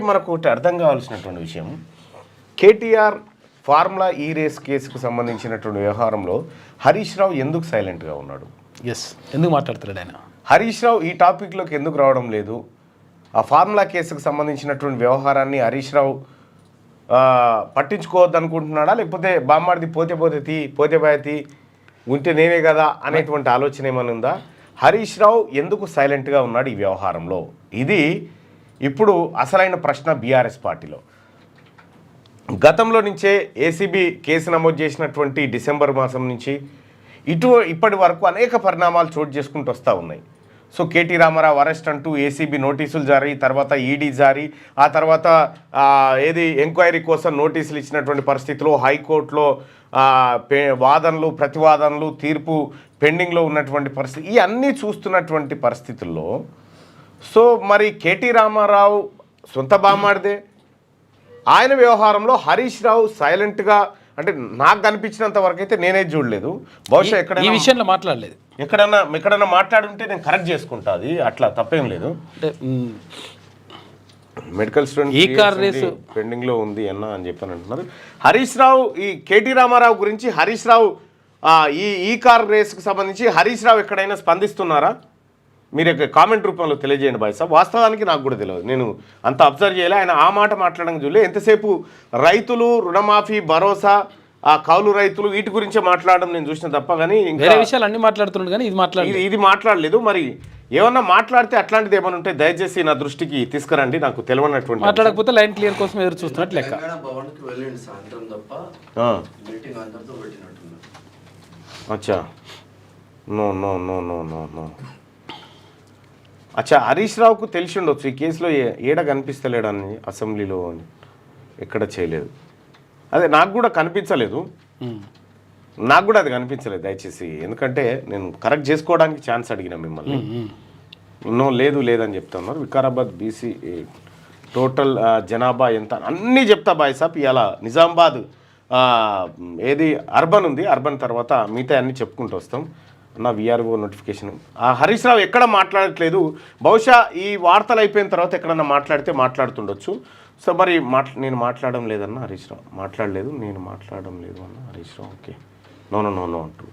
మనకు ఒకటి అర్థం కావాల్సినటువంటి విషయం, కేటీఆర్ ఫార్ములా ఈ రేస్ కేసుకు సంబంధించినటువంటి వ్యవహారంలో హరీష్ రావు ఎందుకు సైలెంట్గా ఉన్నాడు? ఎందుకు మాట్లాడుతున్నాడు ఆయన? హరీష్ రావు ఈ టాపిక్లోకి ఎందుకు రావడం లేదు? ఆ ఫార్ములా కేసుకు సంబంధించినటువంటి వ్యవహారాన్ని హరీష్ రావు పట్టించుకోవద్దు అనుకుంటున్నాడా, లేకపోతే బామ్మాడిది పోతే బాయతి ఉంటే నేనే కదా అనేటువంటి ఆలోచన ఏమైనా ఉందా? హరీష్ రావు ఎందుకు సైలెంట్గా ఉన్నాడు ఈ వ్యవహారంలో? ఇది ఇప్పుడు అసలైన ప్రశ్న బీఆర్ఎస్ పార్టీలో. గతంలో నుంచే ఏసీబీ కేసు నమోదు చేసినటువంటి డిసెంబర్ మాసం నుంచి ఇప్పటి వరకు అనేక పరిణామాలు చోటు చేసుకుంటూ వస్తూ ఉన్నాయి. సో కేటీ రామారావు అరెస్ట్ అంటూ ఏసీబీ నోటీసులు జారీ, తర్వాత ఈడీ జారీ, ఆ తర్వాత ఎంక్వైరీ కోసం నోటీసులు ఇచ్చినటువంటి పరిస్థితుల్లో హైకోర్టులో వాదనలు ప్రతివాదనలు తీర్పు పెండింగ్లో ఉన్నటువంటి పరిస్థితి, ఈ అన్నీ చూస్తున్నటువంటి పరిస్థితుల్లో సో మరి కేటీ రామారావు సొంత బామ్మాడిదే, ఆయన వ్యవహారంలో హరీష్ రావు సైలెంట్గా, అంటే నాకు కనిపించినంత వరకు అయితే నేనే చూడలేదు. బహుశా ఈ విషయంలో మాట్లాడలేదు, ఎక్కడన్నా మాట్లాడుంటే నేను కరెక్ట్ చేసుకుంటా, అది అట్లా తప్పేం లేదు. మెడికల్ స్టూడెంట్ ఈ కార్ రేసు పెండింగ్లో ఉంది అన్న అని చెప్పని అంటున్నారు. హరీష్ రావు ఈ కేటీ రామారావు గురించి హరీష్ రావు ఈ కార్ రేసుకు సంబంధించి హరీష్ రావు ఎక్కడైనా స్పందిస్తున్నారా? మీరు కామెంట్ రూపంలో తెలియజేయండి బాయ్ సాబ్. వాస్తవానికి నాకు కూడా తెలియదు, నేను అంత అబ్జర్వ్ చేయలే. ఆయన ఆ మాట మాట్లాడడం చూడలే. ఎంతసేపు రైతులు రుణమాఫీ భరోసా, ఆ కౌలు రైతులు వీటి గురించే మాట్లాడడం నేను చూసిన తప్ప, కానీ వేరే విషయాలు అన్ని మాట్లాడుతున్నాడు కానీ ఇది మాట్లాడలేదు. మరి ఏమన్నా మాట్లాడితే అట్లాంటిది ఏమైనా ఉంటే దయచేసి నా దృష్టికి తీసుకురండి, నాకు తెలియనటువంటి. మాట్లాడకపోతే లైన్ క్లియర్ కోసం ఎదురు చూస్తున్నట్టు లెక్క. అచ్చా no no no no no no అచ్చా, హరీష్ రావుకు తెలిసి ఉండొచ్చు ఈ కేసులో ఏడ కనిపిస్తలేడని, అసెంబ్లీలో అని ఎక్కడ చేయలేదు. అదే నాకు కూడా కనిపించలేదు, నాకు కూడా అది కనిపించలేదు దయచేసి. ఎందుకంటే నేను కరెక్ట్ చేసుకోవడానికి ఛాన్స్ అడిగిన మిమ్మల్ని. నో లేదని చెప్తా ఉన్నారు. వికారాబాద్ బీసీ టోటల్ జనాభా ఎంత అన్నీ చెప్తా బాయ్ సాబ్. ఇలా నిజామాబాద్ అర్బన్ ఉంది, అర్బన్ తర్వాత మిగతా అన్నీ చెప్పుకుంటూ వస్తాం. నా విఆర్ఓ నోటిఫికేషన్ హరీష్ రావు ఎక్కడ మాట్లాడట్లేదు. బహుశా ఈ వార్తలు అయిపోయిన తర్వాత ఎక్కడన్నా మాట్లాడితే మాట్లాడుతుండొచ్చు. సో మరి నేను మాట్లాడడం లేదన్న హరీష్ రావు, మాట్లాడలేదు, నేను మాట్లాడడం లేదు అన్న Harish Rao. Okay no no no no అంటూ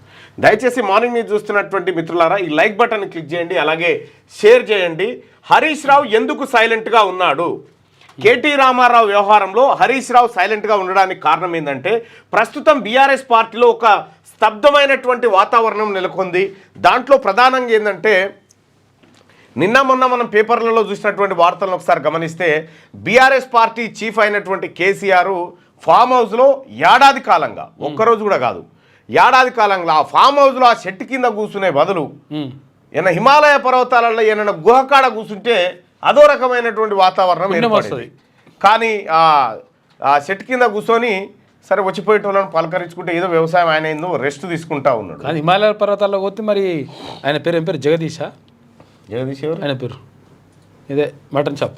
దయచేసి మార్నింగ్ న్యూస్ చూస్తున్నటువంటి మిత్రులారా ఈ లైక్ బటన్ క్లిక్ చేయండి, అలాగే షేర్ చేయండి. హరీష్ రావు ఎందుకు సైలెంట్గా ఉన్నాడు? కేటీ రామారావు వ్యవహారంలో హరీష్ రావు సైలెంట్గా ఉండడానికి కారణం ఏంటంటే ప్రస్తుతం బీఆర్ఎస్ పార్టీలో ఒక స్తబ్దమైనటువంటి వాతావరణం నెలకొంది. దాంట్లో ప్రధానంగా ఏంటంటే నిన్న మొన్న మనం పేపర్లలో చూసినటువంటి వార్తలను ఒకసారి గమనిస్తే బీఆర్ఎస్ పార్టీ చీఫ్ అయినటువంటి కేసీఆర్ ఫామ్ హౌస్లో ఏడాది కాలంగా, ఒక్కరోజు కూడా కాదు, ఏడాది కాలంగా ఆ ఫామ్ హౌస్లో ఆ చెట్టు కింద కూర్చునే బదులు ఏమైనా హిమాలయ పర్వతాలలో ఏమైనా గుహకాడ కూర్చుంటే అదో రకమైనటువంటి వాతావరణం ఏర్పడుతుంది. కానీ ఆ చెట్టు కింద కూర్చొని సరే వచ్చిపోయేటోళ్ళని పలకరించుకుంటే ఏదో వ్యవసాయం ఆయన ఏందో రెస్ట్ తీసుకుంటా ఉన్నాడు. కానీ హిమాలయ పర్వతాల్లో పోతే మరి ఆయన పేరు ఏం పేరు? జగదీష్ ఎవరు ఆయన పేరు? ఇదే మటన్ షాప్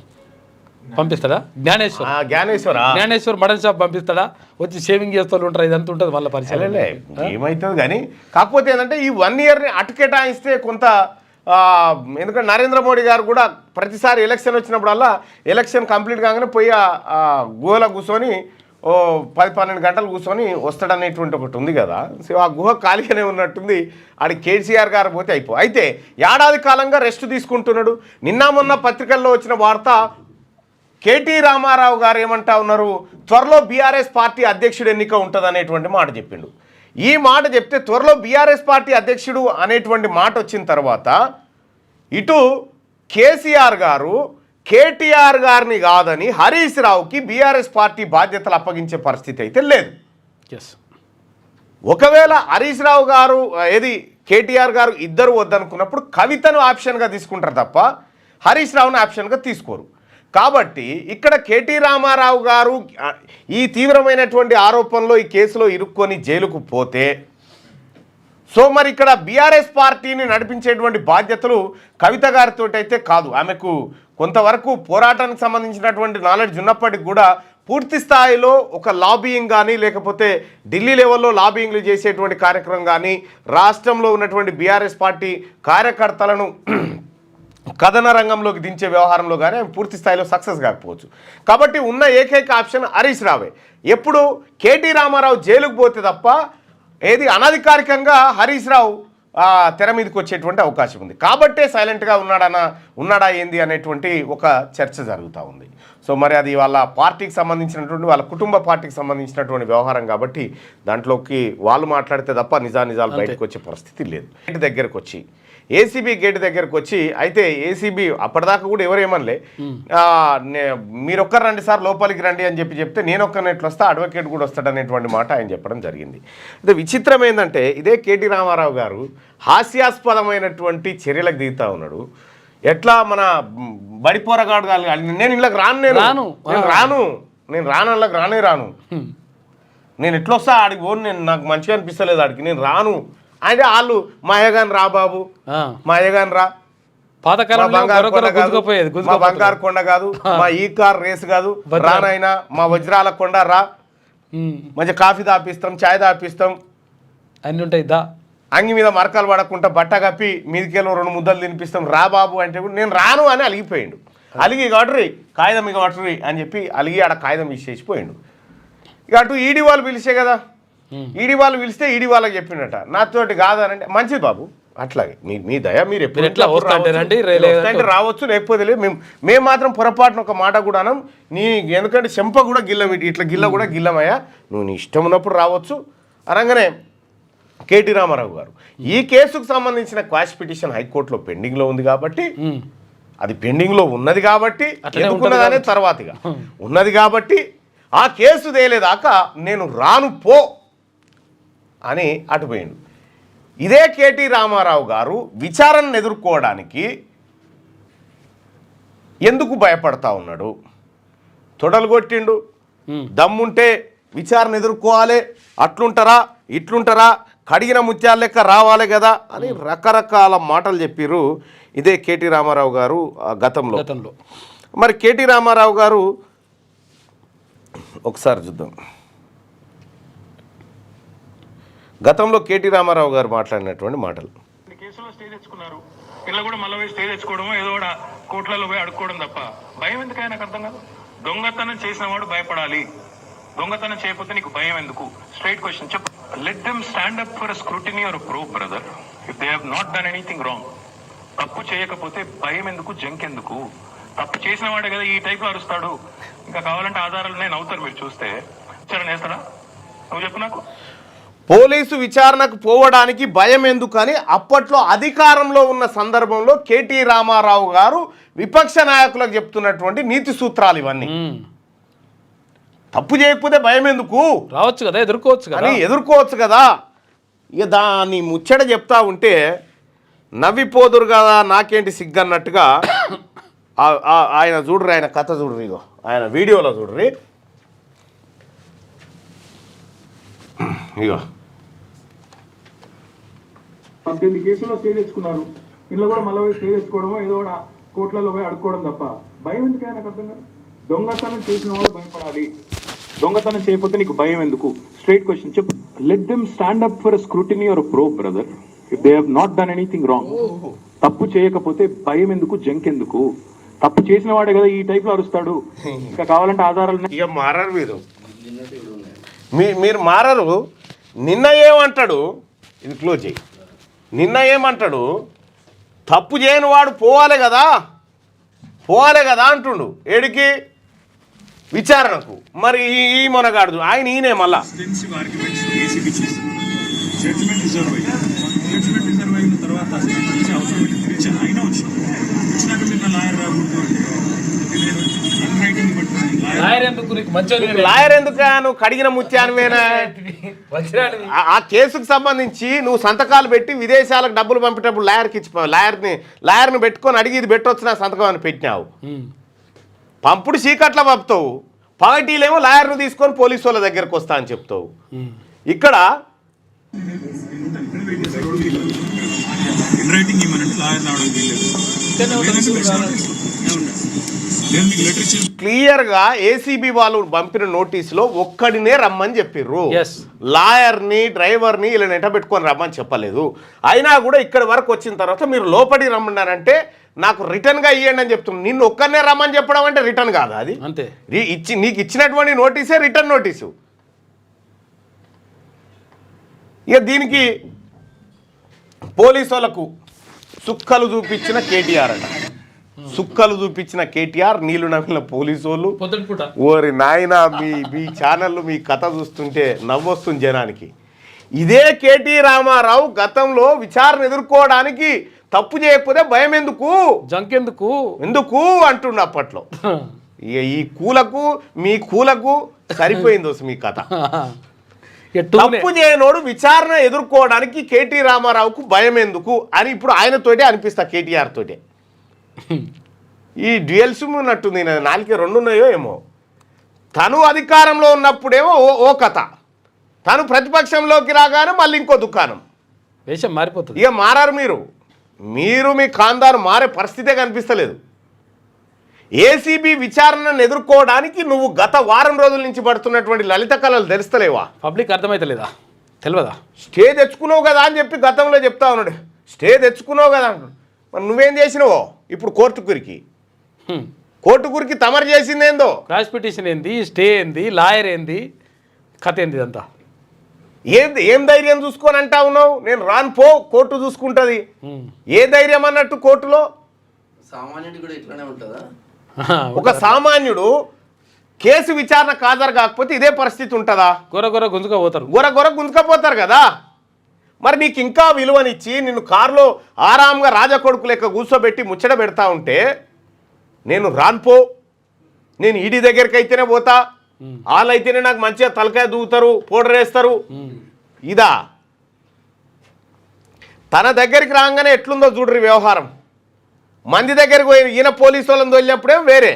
పంపిస్తాడా? జ్ఞానేశ్వర్ మటన్ షాప్ పంపిస్తాడా? వచ్చి షేవింగ్ చేస్తూ ఉంటారు, ఇదంతా ఉంటుంది మళ్ళీ పరిచయం ఏమవుతుంది. కానీ కాకపోతే ఏంటంటే ఈ 1 ఇయర్ని అటుకేటాయిస్తే కొంత, ఎందుకంటే నరేంద్ర మోడీ గారు కూడా ప్రతిసారి ఎలక్షన్ వచ్చినప్పుడల్లా ఎలక్షన్ కంప్లీట్ కాగానే పోయి ఆ గుహలో కూర్చొని 10-12 గంటలు కూర్చొని వస్తాడనేటువంటి ఒకటి ఉంది కదా. సో ఆ గుహ ఖాళీగానే ఉన్నట్టుంది. ఆడి కేసీఆర్ గారు పోతే అయితే ఏడాది కాలంగా రెస్ట్ తీసుకుంటున్నాడు. నిన్న మొన్న పత్రికల్లో వచ్చిన వార్త, కేటీ రామారావు గారు ఏమంటా ఉన్నారు, త్వరలో బీఆర్ఎస్ పార్టీ అధ్యక్షుడు ఎన్నిక ఉంటుంది అనేటువంటి మాట చెప్పిండు. ఈ మాట చెప్తే త్వరలో బీఆర్ఎస్ పార్టీ అధ్యక్షుడు అనేటువంటి మాట వచ్చిన తర్వాత ఇటు కేసీఆర్ గారు కేటీఆర్ గారిని కాదని హరీష్ రావుకి బీఆర్ఎస్ పార్టీ బాధ్యతలు అప్పగించే పరిస్థితి అయితే లేదు. ఒకవేళ హరీష్ రావు గారు కేటీఆర్ గారు ఇద్దరు వద్దనుకున్నప్పుడు కవితను ఆప్షన్గా తీసుకుంటారు తప్ప హరీష్ రావుని ఆప్షన్గా తీసుకోరు. కాబట్టి ఇక్కడ కేటీ రామారావు గారు ఈ తీవ్రమైనటువంటి ఆరోపణలో ఈ కేసులో ఇరుక్కొని జైలుకు పోతే, సో మరి ఇక్కడ బీఆర్ఎస్ పార్టీని నడిపించేటువంటి బాధ్యతలు కవిత గారితో అయితే కాదు. ఆమెకు కొంతవరకు పోరాటానికి సంబంధించినటువంటి నాలెడ్జ్ ఉన్నప్పటికీ కూడా పూర్తి స్థాయిలో ఒక లాబియింగ్ కానీ లేకపోతే ఢిల్లీ లెవెల్లో లాబియింగ్లు చేసేటువంటి కార్యక్రమం కానీ రాష్ట్రంలో ఉన్నటువంటి బీఆర్ఎస్ పార్టీ కార్యకర్తలను కథన రంగంలోకి దించే వ్యవహారంలో కానీ ఆమె పూర్తి స్థాయిలో సక్సెస్ కాకపోవచ్చు. కాబట్టి ఉన్న ఏకైక ఆప్షన్ హరీష్ రావే. ఎప్పుడు కేటీ రామారావు జైలుకు పోతే తప్ప ఏది అనధికారికంగా హరీష్ రావు తెర మీదకి వచ్చేటువంటి అవకాశం ఉంది. కాబట్టే సైలెంట్గా ఉన్నాడా ఏంది అనేటువంటి ఒక చర్చ జరుగుతూ ఉంది. సో మరి అది వాళ్ళ పార్టీకి సంబంధించినటువంటి వాళ్ళ కుటుంబ పార్టీకి సంబంధించినటువంటి వ్యవహారం కాబట్టి దాంట్లోకి వాళ్ళు మాట్లాడితే తప్ప నిజాలు బయటకు వచ్చే పరిస్థితి లేదు. గేట్ దగ్గరకు వచ్చి ఏసీబీ గేట్ దగ్గరకు వచ్చి అయితే ఏసీబీ అప్పటిదాకా కూడా ఎవరేమనలే, మీరొక్కరు రండి సార్ లోపలికి రండి అని చెప్తే నేను ఒక్కరిని ఎట్లా వస్తా, అడ్వకేట్ కూడా వస్తాడనేటువంటి మాట ఆయన చెప్పడం జరిగింది. అయితే విచిత్రం ఏంటంటే ఇదే కేటీ రామారావు గారు హాస్యాస్పదమైనటువంటి చర్యలకు దిగుతూ ఉన్నాడు. ఎట్లా మన బడిపోరగాడు నేను ఇళ్ళకి నేను రానళ్ళకి రాను నేను ఎట్లా వస్తా ఆడికి పోను, నేను నాకు మంచిగా అనిపిస్తలేదు ఆడికి, నేను రాను అంటే వాళ్ళు మా అయ్యగాని రా బాబు, మా అయ్యగాని రా, బంగారు కొండ కాదు, మా ఈ కార్ రేసు కాదు, రానైనా మా వజ్రాల కొండ రా, మంచిగా కాఫీ తాపిస్తాం, ఛాయ్ తాపిస్తాం, అన్నీ ఉంటాయి దా, అంగి మీద మరకలు పడకుండా బట్ట కప్పి మీదికెళ్ళి 2 ముద్దలు తినిపిస్తాం రా బాబు అంటే కూడా నేను రాను అని అలిగిపోయిండు. అలిగి గొడరి కాగితం ఇక కొట్టరి అని చెప్పి అలిగి ఆడ కాగితం ఇచ్చేసిపోయిండు. ఇక అటు ఈడీ వాళ్ళు పిలిచే కదా, ఈడీ వాళ్ళు పిలిస్తే ఈడీ వాళ్ళకి చెప్పిండట నాతోటి కాదనంటే మంచిది బాబు, అట్లాగే మీ దయ, మీరు ఎప్పుడు ఎట్లా వస్తుంటే రావచ్చు, లేకపోతే లేదు. మేము మాత్రం పొరపాటున ఒక మాట కూడా అనం, నీ ఎందుకంటే చెంప కూడా గిల్లం, ఇట్లా గిల్ల కూడా గిల్లమయ్యా, నువ్వు నీ ఇష్టం ఉన్నప్పుడు రావచ్చు అనగానే కేటీ రామారావు గారు ఈ కేసుకు సంబంధించిన క్వాష్ పిటిషన్ హైకోర్టులో పెండింగ్లో ఉంది కాబట్టి, అది పెండింగ్లో ఉన్నది కాబట్టి ఎందుకున్నదనే తర్వాతగా ఉన్నది కాబట్టి ఆ కేసు తేలేదాకా నేను రాను పో అని అటుపోయిండు. ఇదే కేటీ రామారావు గారు విచారణను ఎదుర్కోవడానికి ఎందుకు భయపడతా ఉన్నాడు? తొడలు కొట్టిండు, దమ్ముంటే విచారణ ఎదుర్కోవాలి, అట్లుంటారా ఇట్లుంటారా, కడిగిన ముత్యాల లెక్క రావాలి కదా అని రకరకాల మాటలు చెప్పారు ఇదే కేటీ రామారావు గారు గతంలో. మరి కేటీ రామారావు గారు ఒకసారి చూద్దాం, గతంలో కేటీ రామారావు గారు మాట్లాడినటువంటి మాటలు. కేసులో స్టే తెచ్చుకున్నారు, ఇలా కూడా మళ్ళీ స్టే తెచ్చుకోవడం, ఏదో కూడా కోర్టులలో పోయి అడుక్కోవడం తప్ప భయం ఎందుకు? ఆయనకు అర్థం కాదు. దొంగతనం చేసిన వాడు భయపడాలి, దొంగతనం చేయకపోతే నీకు భయం ఎందుకు? స్ట్రైట్ క్వశ్చన్ చెప్పు. Let them stand up for scrutiny or proof brother. If they have not done anything wrong, తప్పు చేయకపోతే భయం ఎందుకు, జంకెందుకు? తప్పు చేసిన వాడే కదా ఈ టైప్ లో అరుస్తాడు. ఇంకా కావాలంటే ఆధారాలు నేను అవుతారు, మీరు చూస్తే విచారణ చేస్తారా? నువ్వు చెప్పు నాకు. పోలీసు విచారణకు పోవడానికి భయం ఎందుకని అప్పట్లో అధికారంలో ఉన్న సందర్భంలో కేటీ రామారావు గారు విపక్ష నాయకులకు చెప్తున్నటువంటి నీతి సూత్రాలు ఇవన్నీ. తప్పు చేయకపోతే భయం ఎందుకు, రావచ్చు కదా, ఎదుర్కోవచ్చు కదా. ఇక దాన్ని ముచ్చట చెప్తా ఉంటే నవ్విపోదురు కదా, నాకేంటి సిగ్గన్నట్టుగా ఆయన చూడరు, ఆయన కథ చూడరు, ఇగో ఆయన వీడియోలో చూడరు, ఇగో 18 కేసుల్లో స్టే తెచ్చుకున్నారు, ఇంట్లో కూడా మళ్ళీ స్టే తెచ్చుకోవడమో, ఏదో కూడా కోర్టులలో పోయి అడుక్కోవడం తప్ప భయం ఎందుకు? ఆయనకు అర్థం కాదు. దొంగతనం చేసిన వాడు భయపడాలి, దొంగతనం చేయకపోతే నీకు భయం ఎందుకు? స్ట్రైట్ క్వశ్చన్ చెప్పు. Let them stand up for scrutiny or proof brother. If they have not done anything wrong, తప్పు చేయకపోతే భయం ఎందుకు, జంకెందుకు? తప్పు చేసిన వాడే కదా ఈ టైప్ లో అరుస్తాడు. ఇంకా కావాలంటే ఆధారాలు. ఇక మారరు మీరు మారరు. నిన్న ఏమంటాడు, ఇది క్లోజ్ చేయి, నిన్న ఏమంటాడు, తప్పు చేయని వాడు పోవాలి కదా అంటుండు. ఏడికి? విచారణకు. మరి ఈ మొనగాడు ఆయన ఈయనే మళ్ళా లాయర్ ఎందుకు? నువ్వు కడిగిన ముత్యానివేనా? ఆ కేసుకు సంబంధించి నువ్వు సంతకాలు పెట్టి విదేశాలకు డబ్బులు పంపేటప్పుడు లాయర్కి ఇచ్చిపోయావు. లాయర్ని పెట్టుకొని అడిగి ఇది పెట్టొచ్చు నా సంతకం అని పెట్టినావు. పంపుడు చీకట్లా పంపుతావు, పగటీలేమో లాయర్ను తీసుకొని పోలీసు వాళ్ళ దగ్గరకు వస్తా అని చెప్తావు. ఇక్కడ నేను మీకు లెటర్ ఇచ్చి క్లియర్గా ఏసీబీ వాళ్ళు పంపిన నోటీసులో ఒక్కడినే రమ్మని చెప్పిర్రు. Yes. లాయర్ని డ్రైవర్ని ఇలా నెట పెట్టుకొని రమ్మని చెప్పలేదు. అయినా కూడా ఇక్కడి వరకు వచ్చిన తర్వాత మీరు లోపలికి రమ్మన్నారంటే నాకు రిటర్న్గా ఇవ్వండి అని చెప్తున్నాను. నిన్ను ఒక్కరినే రమ్మని చెప్పడం అంటే రిటర్న్ కాదా? అది అంతే. నీకు ఇచ్చినటువంటి నోటీసే రిటర్న్ నోటీసు. ఇక దీనికి పోలీసు వాళ్ళకు సుక్కలు చూపించిన కేటీఆర్ అట. సుక్కలు చూపించిన కేటీఆర్, నీళ్లు నమ్మిన పోలీసు వాళ్ళు. ఓరి నాయన, మీ ఛానళ్ళు మీ కథ చూస్తుంటే నవ్వొస్తుంది జనానికి. ఇదే కేటీ రామారావు గతంలో విచారణ ఎదుర్కోవడానికి తప్పు చేయకపోతే భయం ఎందుకు, జంకెందుకు, ఎందుకు అంటుండ అప్పట్లో. ఈ కూలకు మీ కూలకు సరిపోయింది మీ కథ. తప్పు చేయనోడు విచారణ ఎదుర్కోవడానికి కేటీ రామారావుకు భయం ఎందుకు అని ఇప్పుడు ఆయనతోటే అనిపిస్తా, కేటీఆర్ తోటే. ఈ డ్యూయల్ సిమ్ ఉన్నట్టుంది, నాలుగు రెండు ఉన్నాయో ఏమో. తను అధికారంలో ఉన్నప్పుడేమో ఓ కథ, తను ప్రతిపక్షంలోకి రాగానే మళ్ళీ ఇంకో దుకాణం. వేషం మారిపోతుంది. ఇక మారారు మీరు మీ ఖాందాను మారే పరిస్థితే కనిపిస్తలేదు. ఏసీబీ విచారణను ఎదుర్కోవడానికి నువ్వు గత వారం రోజుల నుంచి పడుతున్నటువంటి లలిత కళలు తెలుస్తలేవా? పబ్లిక్ అర్థమైతలేదా, తెలియదా? స్టే తెచ్చుకున్నావు కదా అని చెప్పి గతంలో చెప్తా ఉన్నాడు. స్టే తెచ్చుకున్నావు కదా అంటున్నాడు. మరి నువ్వేం చేసినావో ఇప్పుడు కోర్టు గురికి తమరు చేసింది ఏందో, క్రాస్ పిటిషన్ ఏంది, స్టే ఏంది, లాయర్ ఏంది, కథ ఏంది, ఇదంతా ఏం ధైర్యం చూసుకొని అంటా ఉన్నావు? నేను రాను పో, కోర్టు చూసుకుంటుంది. ఏ ధైర్యం అన్నట్టు కోర్టులో? సామాన్యుడు కూడా ఇట్లానే ఉంటుందా? ఒక సామాన్యుడు కేసు విచారణ హాజరు కాకపోతే ఇదే పరిస్థితి ఉంటుందా? గొర గుంజుకపోతారు, గొర గుంజుకపోతారు కదా. మరి నీకు ఇంకా విలువనిచ్చి నిన్ను కారులో ఆరాంగా రాజకొడుకు లెక్క కూర్చోబెట్టి ముచ్చట పెడతా ఉంటే నేను రాన్పో, నేను ఈడీ దగ్గరికి అయితేనే పోతా, వాళ్ళైతేనే నాకు మంచిగా తలకాయ దూగుతారు, పౌడర్ వేస్తారు. ఇదా తన దగ్గరికి రాగానే ఎట్లుందో చూడ్రి వ్యవహారం. మంది దగ్గరికి పోయి ఈయన పోలీసు వాళ్ళని తోలినప్పుడే వేరే.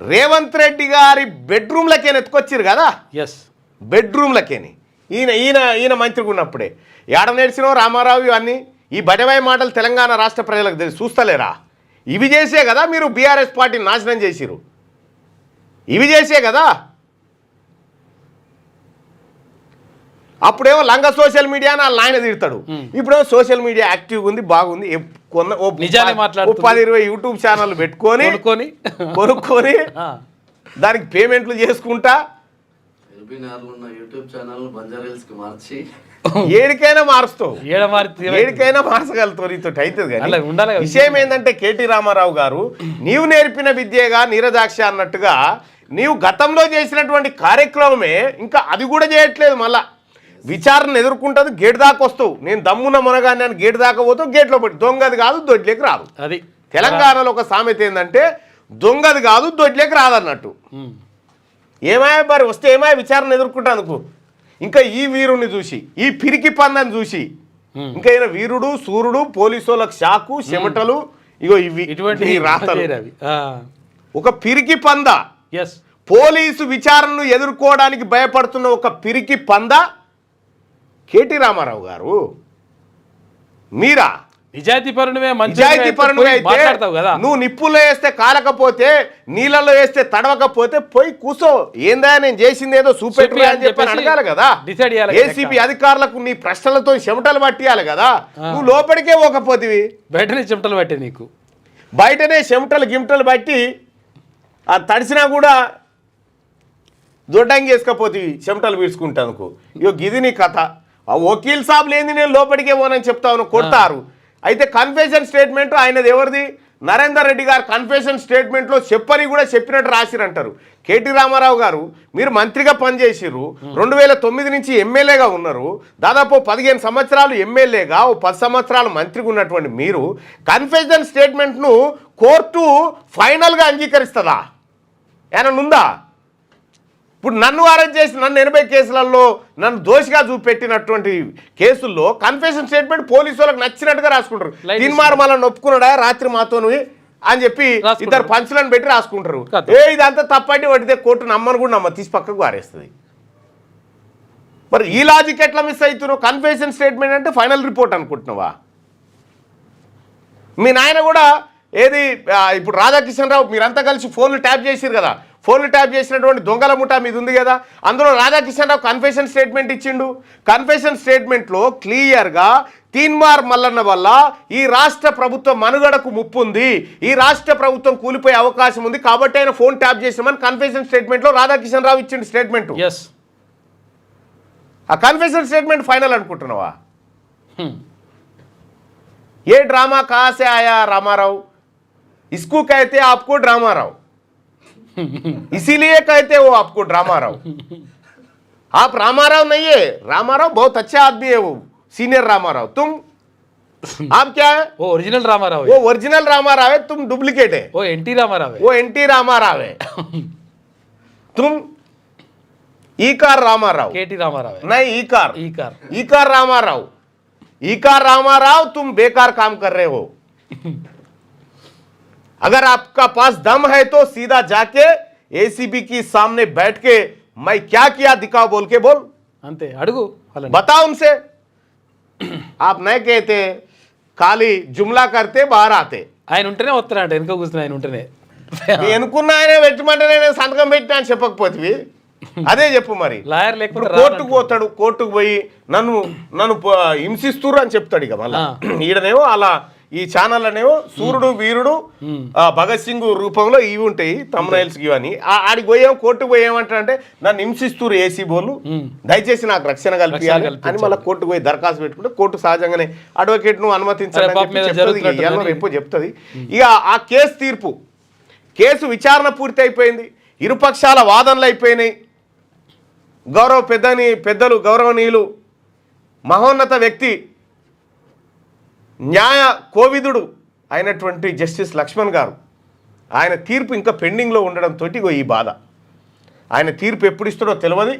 రేవంత్ రెడ్డి గారి బెడ్రూమ్లకేని ఎత్తుకొచ్చిరు కదా, బెడ్రూమ్లకేని ఈయన మంత్రిగా ఉన్నప్పుడే. ఏడ నేర్చినావు రామారావు ఇవన్నీ? ఈ బడవాయి మాటలు తెలంగాణ రాష్ట్ర ప్రజలకు తెలిసి చూస్తలేరా? ఇవి చేసే కదా మీరు బీఆర్ఎస్ పార్టీని నాశనం చేసిరు, ఇవి చేసే కదా. అప్పుడేమో లంగ సోషల్ మీడియా అని వాళ్ళ ఆయన తిడతాడు, ఇప్పుడేమో సోషల్ మీడియా యాక్టివ్గా ఉంది, బాగుంది. 10-20 యూట్యూబ్ ఛానల్ పెట్టుకొని కొనుక్కొని దానికి పేమెంట్లు చేసుకుంటా యూట్యూబ్ ఛానల్ బంజారాహిల్స్కి మార్చి ఏడికైనా మారుస్తావు, ఏడికైనా మార్చగలుగుతావు. నీతో అవుతుంది. కానీ విషయం ఏంటంటే కేటీ రామారావు గారు, నీవు నేర్పిన విద్యేగా నీరజాక్ష అన్నట్టుగా నీవు గతంలో చేసినటువంటి కార్యక్రమమే ఇంకా అది కూడా చేయట్లేదు. మళ్ళా విచారణ ఎదుర్కొంటుంది, గేట్ దాకా వస్తావు. నేను దమ్మున మునగానే నేను గేట్ దాకా పోతావు, గేట్లో పెట్టి దొంగది కాదు దొడ్లేకి రాదు. అది తెలంగాణలో ఒక సామెత ఏంటంటే దొంగది కాదు దొడ్లేకి రాదన్నట్టు. ఏమాయ మరి వస్తే ఏమాయ విచారణ ఎదుర్కొంటానుకు. ఇంకా ఈ వీరుని చూసి, ఈ పిరికి పందని చూసి, ఇంకా ఈయన వీరుడు సూర్యుడు, పోలీసు వాళ్ళకి షాకు చెమటలు, ఇగో ఇవి ఇటువంటి రాతలు. ఒక పిరికి పంద, పోలీసు విచారణను ఎదుర్కోవడానికి భయపడుతున్న ఒక పిరికి పంద కేటీ రామారావు గారు. మీరా నిజాయితీ పరునివే అయితే నువ్వు నిప్పుల్లో వేస్తే కాలకపోతే, నీళ్ళలో వేస్తే తడవకపోతే పోయి కూసో. ఏందా నేను చేసింది ఏదో చూపెట్టు అని చెప్పి అడగాలి కదా. ఏసీబీ అధికారులకు నీ ప్రశ్నలతో చెమటలు పట్టియాలి కదా. నువ్వు లోపలికే పోకపోతివి, బయటనే చెమటలు పట్టి, నీకు బయటనే చెమటలు గిమటలు బట్టి అది తడిసినా కూడా దొడ్డంగి వేసుకపోతివి చెమటలు పీడ్చుకుంటానుకో. ఇగో గిది నీ కథ. ఆ వకీల్ సాబ్ లేని నేను లోపలికే పోనని చెప్తాను, కొడతారు. అయితే కన్ఫెషన్ స్టేట్మెంట్ ఆయనది ఎవరిది? నరేందర్ రెడ్డి గారు కన్ఫెషన్ స్టేట్మెంట్లో చెప్పని కూడా చెప్పినట్టు రాసిరంటారు. కేటీ రామారావు గారు మీరు మంత్రిగా పనిచేసిర్రు, 2009 నుంచి ఎమ్మెల్యేగా ఉన్నారు, దాదాపు 15 సంవత్సరాలు ఎమ్మెల్యేగా, 10 సంవత్సరాలు మంత్రిగా ఉన్నటువంటి మీరు కన్ఫెషన్ స్టేట్మెంట్ను కోర్టు ఫైనల్గా అంగీకరిస్తుందా? ఏమన్నా ఉందా? ఇప్పుడు నన్ను అరెస్ట్ చేసి నన్ను 80 కేసులలో నన్ను దోషిగా చూపెట్టినటువంటి కేసుల్లో కన్ఫెషన్ స్టేట్మెంట్ పోలీసు వాళ్ళకి నచ్చినట్టుగా రాసుకుంటారు. తిన్మారు మళ్ళీ ఒప్పుకున్నాడా రాత్రి మాతో అని చెప్పి ఇద్దరు పంచులను పెట్టి రాసుకుంటారు. ఇదంతా తప్పండి పడితే కోర్టు నమ్మను కూడా నమ్మ తీసి పక్కకు వారేస్తుంది. మరి ఈ లాజిక్ ఎట్లా మిస్ అవుతున్నావు? కన్ఫెషన్ స్టేట్మెంట్ అంటే ఫైనల్ రిపోర్ట్ అనుకుంటున్నావా? మీ నాయన కూడా ఏది ఇప్పుడు రాధాకిషన్ రావు మీరంతా కలిసి ఫోన్లు ట్యాప్ చేసిరు కదా, ఫోన్లు ట్యాప్ చేసినటువంటి దొంగల ముఠా మీద ఉంది కదా, అందులో రాధాకిషన్ రావు కన్ఫెషన్ స్టేట్మెంట్ ఇచ్చిండు. కన్ఫెషన్ స్టేట్మెంట్లో క్లియర్గా తీన్మార్ మల్లన్న వల్ల ఈ రాష్ట్ర ప్రభుత్వం మనుగడకు ముప్పు ఉంది, ఈ రాష్ట్ర ప్రభుత్వం కూలిపోయే అవకాశం ఉంది కాబట్టి ఆయన ఫోన్ ట్యాప్ చేసామని కన్ఫెషన్ స్టేట్మెంట్లో రాధాకిషన్ రావు ఇచ్చిండు స్టేట్మెంట్. ఆ కన్ఫెషన్ స్టేట్మెంట్ ఫైనల్ అనుకుంటున్నావా? ये ड्रामा कहाँ से आया रामाराव? इसको कहते आपको ड्रामा राव, इसीलिए कहते हो आपको ड्रामा राव. आप रामाराव नहीं है, रामाराव बहुत अच्छा आदमी है, वो सीनियर रामाराव. तुम आप क्या है? वो ओरिजिनल रामाराव है. वो ओरिजिनल रामाराव है, तुम डुप्लीकेट है. वो एनटी रामाराव है. वो एनटी रामाराव है. तुम ईकार रामाराव, केटी रामाराव है. नहीं ईकार ईकार ईकार रामाराव. ईकार रामाराव तुम बेकार काम कर रहे हो. अगर आपका पास दम है तो सीधा जाके एसीबी की सामने बैठ के मैं क्या किया दिखाओ बोल के बोल. अंते अड़गू बताओ उनसे. आप नहीं कहते, खाली जुमला करते बाहर आते. ఆయన ఉంటేనే వస్తారంట, వెనుక కూర్చుని ఆయన ఉంటేనే ఎనుకున్న ఆయన పెట్టమంటే నేను సంతకం పెట్టినా అని చెప్పకపోతే అదే చెప్పు. మరి లాయర్ లేకపోతే కోర్టుకు పోతాడు, కోర్టుకు పోయి నన్ను హింసిస్తురు అని చెప్తాడు. ఇక మళ్ళీ ఈడనేమో అలా ఈ ఛానల్ అనేమో సూర్యుడు వీరుడు భగత్ సింగ్ రూపంలో ఇవి ఉంటాయి తమ్నైల్స్ ఇవని. ఆడికి పోయాం, కోర్టుకు పోయామంటే నన్ను హింసిస్తురు ఏసీ బోలు, దయచేసి నాకు రక్షణ కల్పించాలి అని మళ్ళీ కోర్టుకు పోయి దరఖాస్తు పెట్టుకుంటే కోర్టు సహజంగానే అడ్వకేట్ ను అనుమతించాలి రేపు చెప్తుంది. ఇక ఆ కేసు తీర్పు, కేసు విచారణ పూర్తి అయిపోయింది, ఇరుపక్షాల వాదనలు అయిపోయినాయి. పెద్దలు గౌరవనీయులు మహోన్నత వ్యక్తి న్యాయ కోవిదుడు అయినటువంటి జస్టిస్ లక్ష్మణ్ గారు, ఆయన తీర్పు ఇంకా పెండింగ్లో ఉండడంతో ఈ బాధ. ఆయన తీర్పు ఎప్పుడు ఇస్తాడో తెలియదు.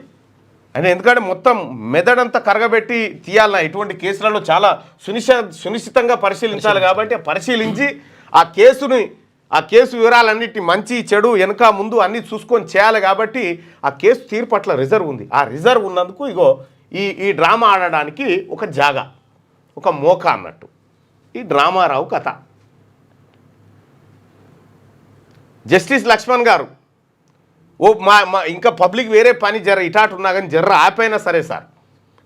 ఆయన ఎందుకంటే మొత్తం మెదడంతా కరగబెట్టి తీయాలన్నా, ఇటువంటి కేసులలో చాలా సునిశ్చితంగా పరిశీలించాలి కాబట్టి పరిశీలించి ఆ కేసు వివరాలన్నిటి మంచి చెడు వెనక ముందు అన్నీ చూసుకొని చేయాలి కాబట్టి ఆ కేసు తీర్పు పట్ల రిజర్వ్ ఉంది. ఆ రిజర్వ్ ఉన్నందుకు ఇగో ఈ డ్రామా ఆడడానికి ఒక జాగా, ఒక మోకా అన్నట్టు ఈ డ్రామారావు కథ. జస్టిస్ లక్ష్మణ్ గారు ఇంకా పబ్లిక్ వేరే పని ఇటాటు ఉన్నా కానీ ఆపైనా సరే సార్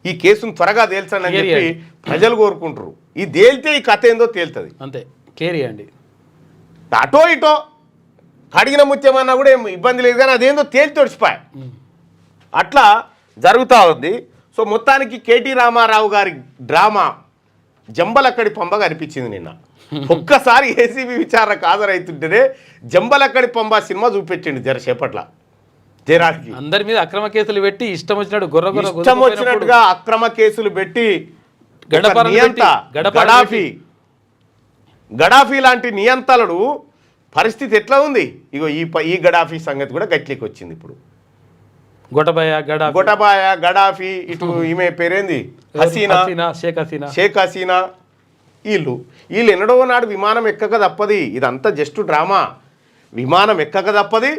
ఈ కేసును త్వరగా తేల్చండి అని చెప్పి ప్రజలు కోరుకుంటారు. ఈ తేలితే ఈ కథ ఏందో తేలుతుంది అంతే. కేరీ అండి, అటో ఇటో కడిగిన ముత్యమన్నా కూడా ఏం ఇబ్బంది లేదు, కానీ అదేందో తేలి తొడిచిపోయా అట్లా జరుగుతూ ఉంది. సో మొత్తానికి కేటీ రామారావు గారి డ్రామా జంబలక్కడి పంబగా అనిపించింది నిన్న. ఒక్కసారి ఏసీబీ విచారణకు హాజరైతుంటేనే జంబలక్కడి పంబ సినిమా చూపించండి జరసేపట్ల జయరాజ్కి. అందరి మీద అక్రమ కేసులు పెట్టి ఇష్టం వచ్చినట్టుగా అక్రమ కేసులు పెట్టి గడాఫీ లాంటి నియంతలుడు పరిస్థితి ఎట్లా ఉంది. ఇగో ఈ గడాఫీ సంగతి కూడా గట్లికి వచ్చింది ఇప్పుడు. గొటబాయ గడాఫీ, ఇటు ఈమె పేరేంది షేక్ హసీనా, వీళ్ళు ఎన్నడో నాడు విమానం ఎక్కక తప్పది. ఇదంతా జస్ట్ డ్రామా. విమానం ఎక్కక తప్పది,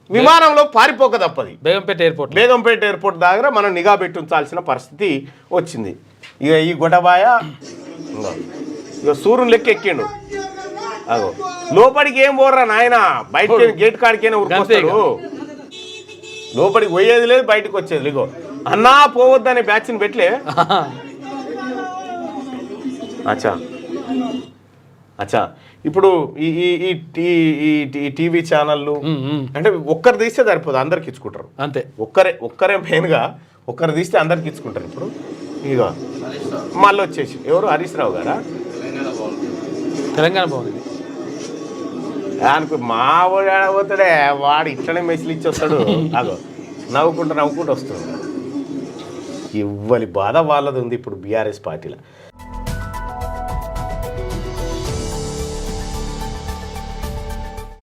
విమానంలో పారిపోక తప్పది. బేగంపేట ఎయిర్పోర్ట్ దగ్గర మనం నిఘా పెట్టించాల్సిన పరిస్థితి వచ్చింది. ఇక ఈ గొటబాయ ఇక సూర్యుని లెక్క ఎక్కిండు. అగో లోపలికి ఏం పోర్రా నాయన, బయట గేట్ కాడికైనా ఉరికొస్తాడు. లోపలికి పోయేది లేదు, బయటకు వచ్చేది. ఇగో అన్నా పోవద్దనే బ్యాచ్ని పెట్టలే. అచ్చా ఇప్పుడు ఈ టీవీ ఛానళ్ళు అంటే ఒక్కరు తీస్తే సరిపోదు, అందరికి ఇచ్చుకుంటారు అంతే. ఒక్కరే మెయిన్గా ఒక్కరు తీస్తే అందరికి ఇచ్చుకుంటారు. ఇప్పుడు ఇక మళ్ళీ వచ్చేసి ఎవరు హరీష్ రావు గారా, తెలంగాణ బాగుంది అనుకో. మా వాడు ఆడబోతాడే, వాడు ఇట్లనే మెసేజ్ ఇచ్చి వస్తాడు. అగో నవ్వుకుంటూ వస్తాడు. ఇవ్వలి బాధ వాళ్ళది ఉంది ఇప్పుడు బీఆర్ఎస్ పార్టీలో.